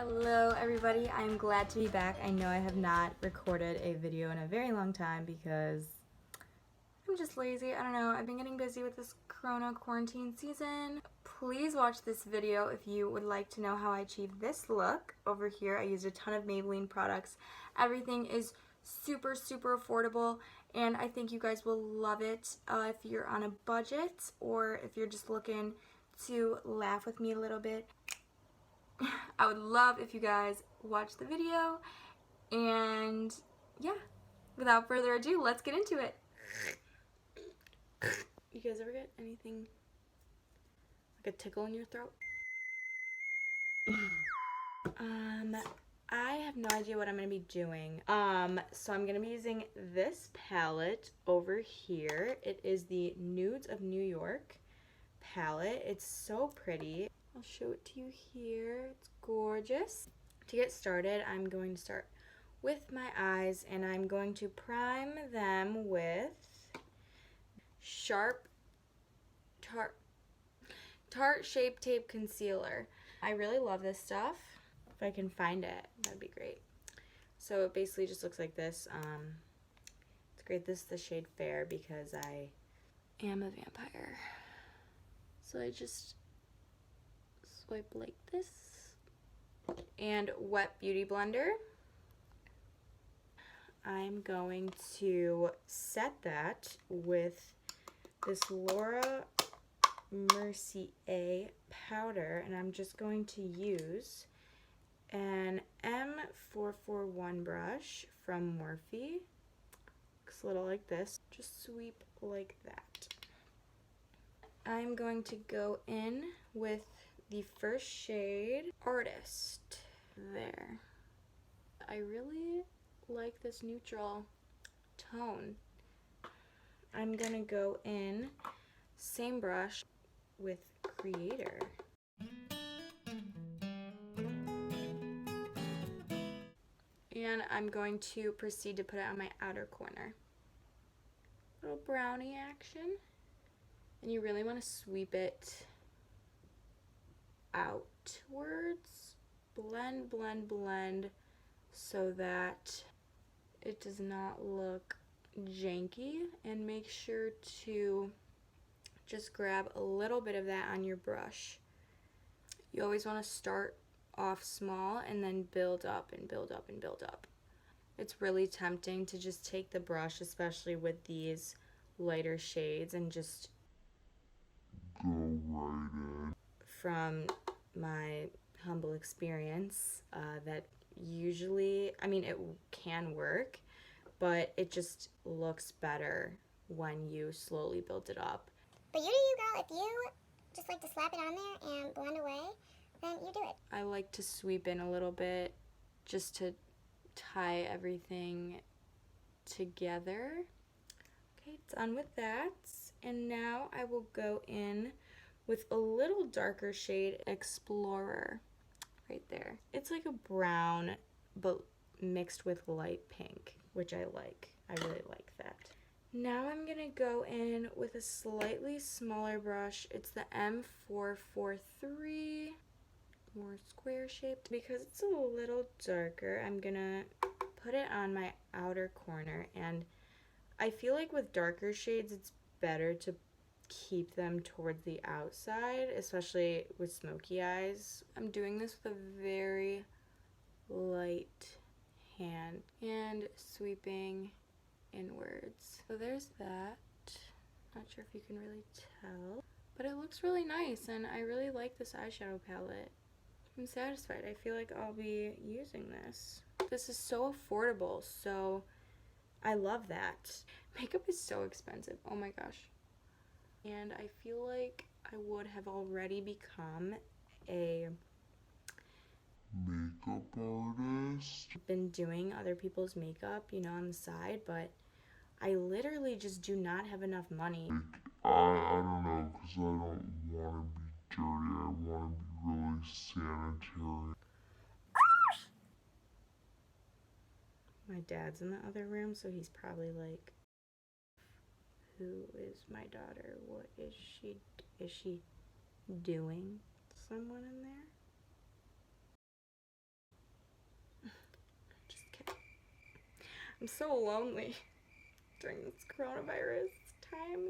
Hello everybody, I'm glad to be back. I know I have not recorded a video in a very long time because I'm just lazy. I don't know, I've been getting busy with this Corona quarantine season. Please watch this video if you would like to know how I achieved this look. Over here I used a ton of Maybelline products. Everything is super affordable and I think you guys will love it if you're on a budget or if you're just looking to laugh with me a little bit. I would love if you guys watch the video, and yeah, without further ado, let's get into it. You guys ever get anything like a tickle in your throat? I have no idea what I'm going to be doing. So I'm going to be using this palette over here. It is the Nudes of New York palette. It's so pretty. I'll show it to you here. It's gorgeous. To get started, I'm going to start with my eyes and I'm going to prime them with Sharp Tarte Shape Tape Concealer. I really love this stuff. If I can find it, that'd be great. So it basically just looks like this. It's great. This is the shade Fair because I am a vampire. So I just swipe like this. And Wet Beauty Blender. I'm going to set that with this Laura Mercier powder, and I'm just going to use an M441 brush from Morphe. Looks a little like this. Just sweep like that. I'm going to go in with the first shade, Artist. There. I really like this neutral tone. I'm gonna go in, same brush, with Creator. And I'm going to proceed to put it on my outer corner. Little brownie action. And you really want to sweep it outwards. Blend, blend, blend so that it does not look janky, and make sure to just grab a little bit of that on your brush. You always want to start off small and then build up and build up and build up. It's really tempting to just take the brush, especially with these lighter shades, and just go right in. From my humble experience, that usually, I mean, it can work, but it just looks better when you slowly build it up. But you do you, girl. If you just like to slap it on there and blend away, then you do it. I like to sweep in a little bit just to tie everything together. Okay, done with that. And now I will go in with a little darker shade, Explorer, right there. It's like a brown, but mixed with light pink, which I like. I really like that. Now I'm gonna go in with a slightly smaller brush. It's the M443, more square shaped. Because it's a little darker, I'm gonna put it on my outer corner, and I feel like with darker shades, it's better to keep them towards the outside, especially with smoky eyes. I'm doing this with a very light hand and sweeping inwards. So there's that. Not sure if you can really tell, but it looks really nice and I really like this eyeshadow palette. I'm satisfied. I feel like I'll be using this. This is so affordable, so I love that. Makeup is so expensive. Oh my gosh. And I feel like I would have already become a makeup artist. I've been doing other people's makeup, you know, on the side, but I literally just do not have enough money. I don't know, because I don't want to be dirty. I want to be really sanitary. My dad's in the other room, so he's probably like, who is my daughter? What is she doing? Someone in there? I'm so lonely during this coronavirus time.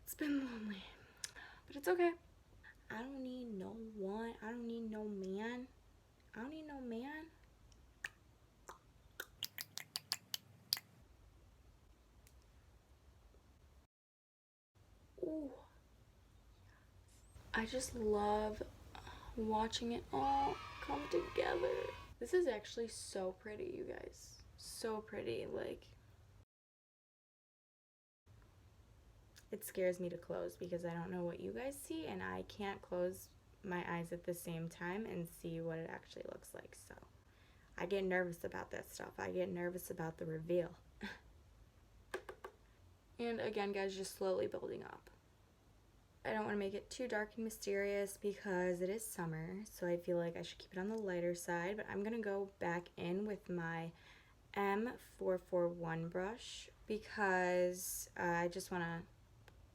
It's been lonely, but it's okay. I don't need no one. I don't need no man. I don't need no man. Ooh. I just love watching it all come together. This is actually so pretty, you guys. So pretty. Like, it scares me to close because I don't know what you guys see, and I can't close my eyes at the same time and see what it actually looks like. So I get nervous about that stuff. I get nervous about the reveal. And again, guys, just slowly building up. I don't want to make it too dark and mysterious because it is summer, so I feel like I should keep it on the lighter side, but I'm going to go back in with my M441 brush because I just want to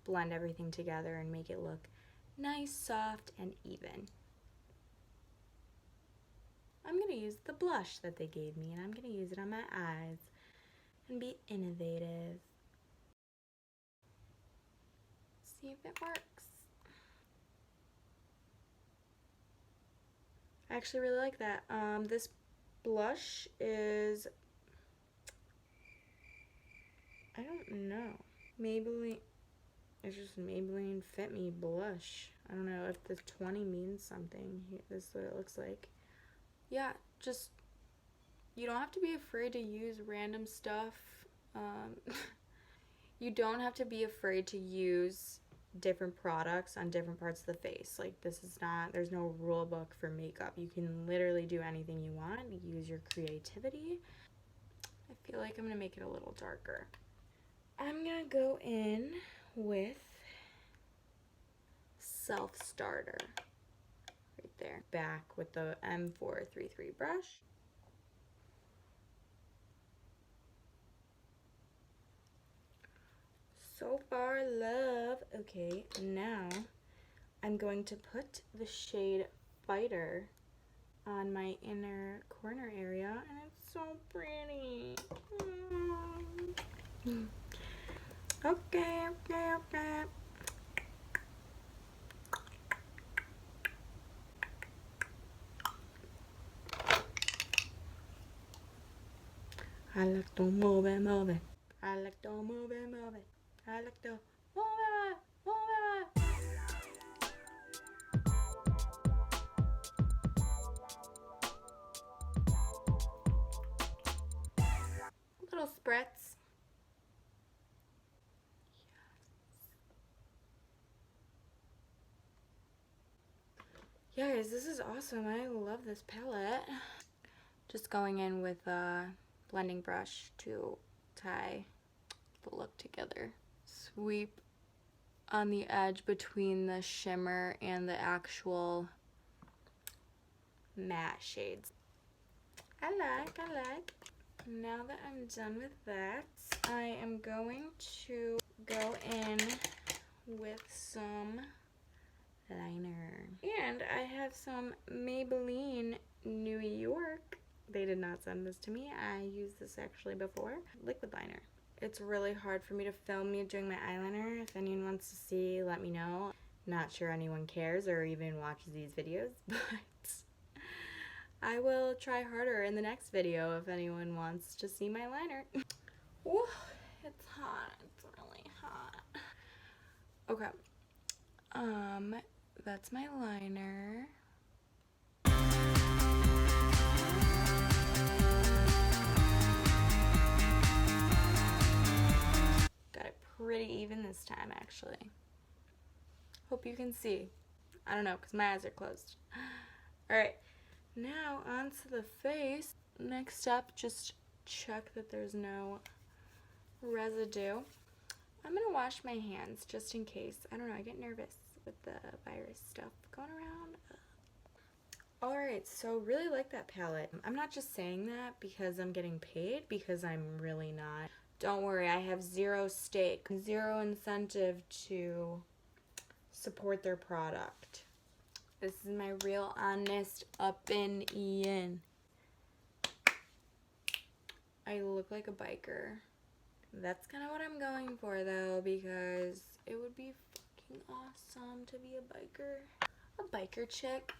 blend everything together and make it look nice, soft, and even. I'm going to use the blush that they gave me, and I'm going to use it on my eyes and be innovative. See if it works. I actually really like that. This blush is, I don't know, Maybelline. It's just Maybelline Fit Me blush. I don't know if the 20 means something. This is what it looks like. Yeah, just, you don't have to be afraid to use random stuff. You don't have to be afraid to use different products on different parts of the face. Like, this is not, there's no rule book for makeup. You can literally do anything you want. Use your creativity. I feel like I'm gonna make it a little darker. I'm gonna go in with Self Starter right there. Back with the M433 brush. So far, love. Okay, now I'm going to put the shade Fighter on my inner corner area, and it's so pretty. Okay. I like to move it. I like to move it. I like to move it. Little spritz. Yeah, guys, this is awesome. I love this palette. Just going in with a blending brush to tie the look together. Sweep on the edge between the shimmer and the actual matte shades. I like. Now that I'm done with that, I am going to go in with some liner. And I have some Maybelline New York. They did not send this to me. I used this actually before. Liquid liner. It's really hard for me to film me doing my eyeliner. If anyone wants to see, let me know. Not sure anyone cares or even watches these videos, but I will try harder in the next video if anyone wants to see my liner. Ooh, it's hot. It's really hot. Okay. That's my liner. Got it pretty even this time, actually. Hope you can see. I don't know, because my eyes are closed. Alright, now onto the face. Next up, just check that there's no residue. I'm going to wash my hands just in case. I don't know, I get nervous with the virus stuff going around. Alright, so really like that palette. I'm not just saying that because I'm getting paid, because I'm really not. Don't worry, I have zero stake, zero incentive to support their product. This is my real honest opinion. I look like a biker. That's kind of what I'm going for though, because it would be fucking awesome to be a biker. A biker chick.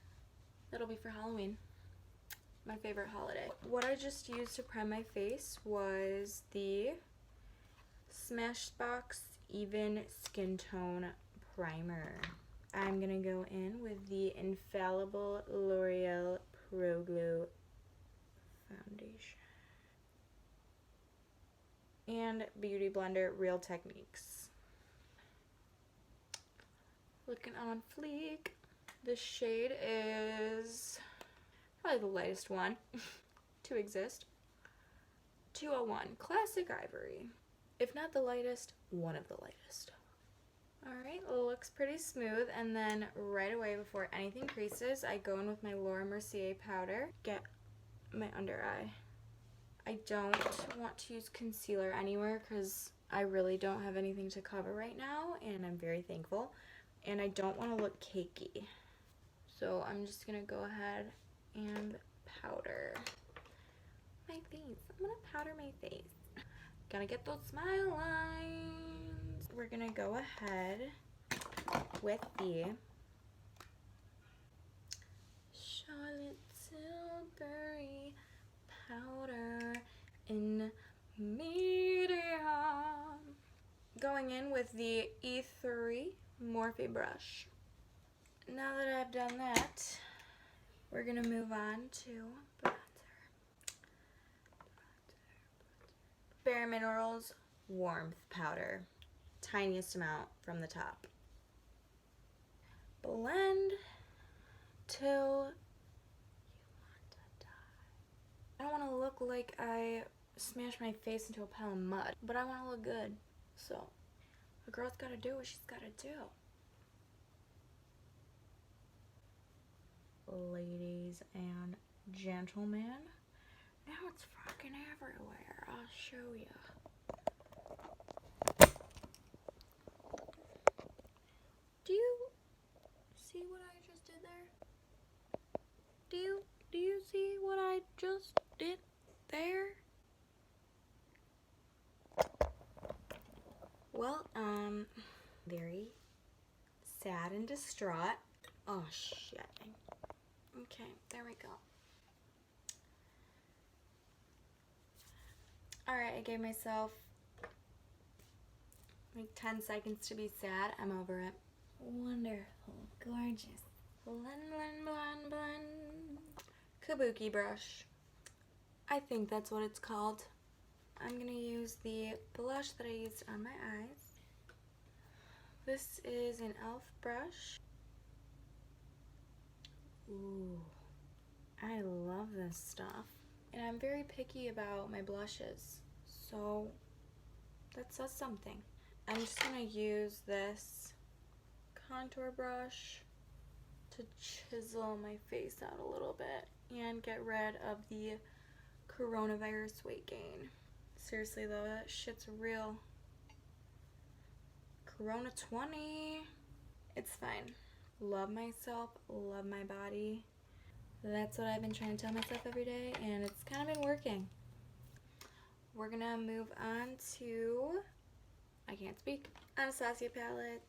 That'll be for Halloween. My favorite holiday. What I just used to prime my face was the Smashbox Even Skin Tone Primer. I'm gonna go in with the Infallible L'Oreal Pro Glow Foundation and Beauty Blender Real Techniques. Looking on fleek. The shade is probably the lightest one to exist. 201 Classic Ivory. If not the lightest, one of the lightest. Alright, looks pretty smooth, and then right away before anything creases, I go in with my Laura Mercier powder, get my under eye. I don't want to use concealer anywhere because I really don't have anything to cover right now, and I'm very thankful, and I don't want to look cakey. So I'm just going to go ahead and powder my face. I'm going to powder my face. Gotta get those smile lines. We're gonna go ahead with the Charlotte Tilbury powder in medium. Going in with the E3 Morphe brush. Now that I've done that, we're gonna move on to bronzer. Bare Minerals Warmth Powder. Tiniest amount from the top. Blend till you want to die. I don't want to look like I smashed my face into a pile of mud, but I want to look good. So, a girl's got to do what she's got to do. Ladies and gentlemen, now it's fucking everywhere. I'll show you. Do you see what I just did there? Do you see what I just did there? Well, very sad and distraught. Oh shit. Okay, there we go. Alright, I gave myself like 10 seconds to be sad. I'm over it. Wonderful, gorgeous. Blend, blend, blend, blend. Kabuki brush. I think that's what it's called. I'm gonna use the blush that I used on my eyes. This is an e.l.f. brush. Ooh, I love this stuff. And I'm very picky about my blushes, so that says something. I'm just gonna use this contour brush to chisel my face out a little bit and get rid of the coronavirus weight gain. Seriously though, that shit's real. Corona 20. It's fine. Love myself, love my body. That's what I've been trying to tell myself every day, and it's kind of been working. We're gonna move on to, I can't speak, Anastasia palette,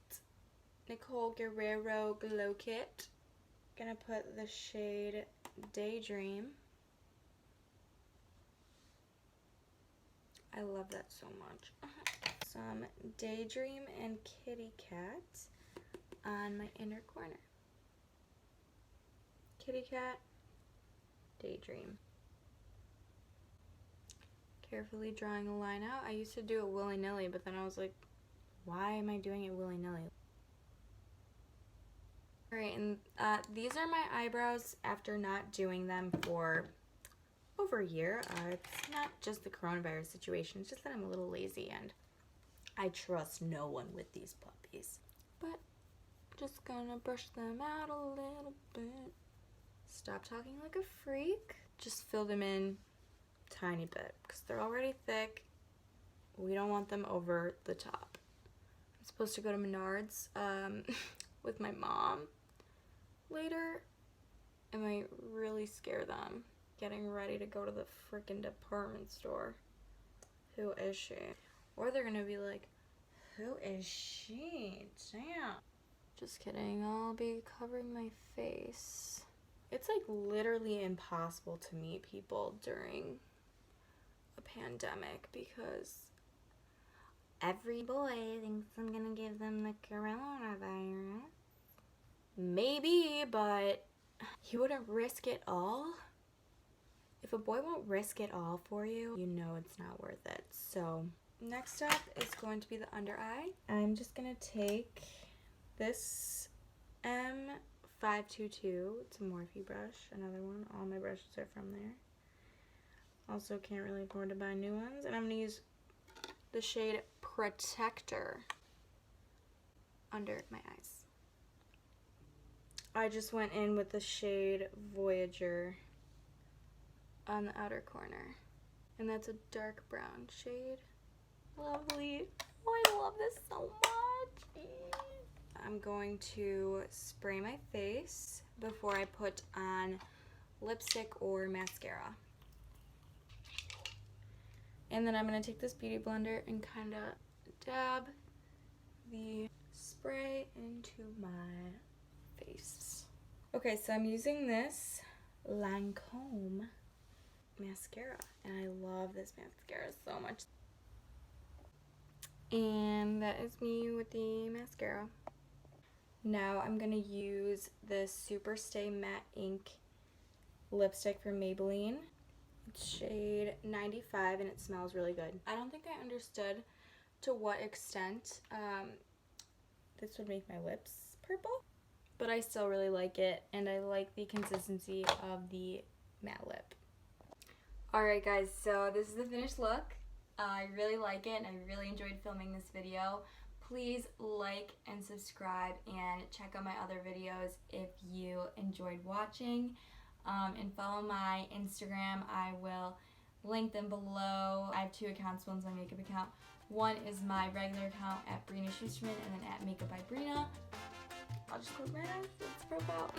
Nicole Guerrero Glow Kit. Gonna put the shade Daydream. I love that so much. Some Daydream and Kitty Cat on my inner corner. Kitty Cat, Daydream. Carefully drawing a line out. I used to do it willy-nilly, but then I was like, why am I doing it willy-nilly? Alright, and these are my eyebrows after not doing them for over a year. It's not just the coronavirus situation, it's just that I'm a little lazy and I trust no one with these puppies. But just gonna brush them out a little bit. Stop talking like a freak. Just fill them in a tiny bit because they're already thick. We don't want them over the top. I'm supposed to go to Menards with my mom later. I might really scare them getting ready to go to the freaking department store. who is she? Or they're gonna be like, who is she? Damn. Just kidding, I'll be covering my face. It's like literally impossible to meet people during a pandemic because every boy thinks I'm gonna give them the coronavirus. Maybe, but you wouldn't risk it all. If a boy won't risk it all for you, you know it's not worth it. So next up is going to be the under eye. I'm just gonna take this M522. It's a Morphe brush, another one. All my brushes are from there. Also can't really afford to buy new ones. And I'm gonna use the shade Protector under my eyes. I just went in with the shade Voyager on the outer corner. And that's a dark brown shade. Lovely. Oh, I love this so much. I'm going to spray my face before I put on lipstick or mascara. And then I'm going to take this beauty blender and kind of dab the spray into my face. Okay, so I'm using this Lancome mascara, and I love this mascara so much. And that is me with the mascara. Now I'm going to use this Super Stay Matte Ink lipstick from Maybelline. It's shade 95 and it smells really good. I don't think I understood to what extent this would make my lips purple, but I still really like it, and I like the consistency of the matte lip. Alright guys, so this is the finished look. I really like it and I really enjoyed filming this video. Please like and subscribe and check out my other videos if you enjoyed watching. And follow my Instagram. I will link them below. I have two accounts. One's my makeup account. One is my regular account at Brina Schusterman, and then at Makeup by Brina. I'll just close my eyes. It's profile.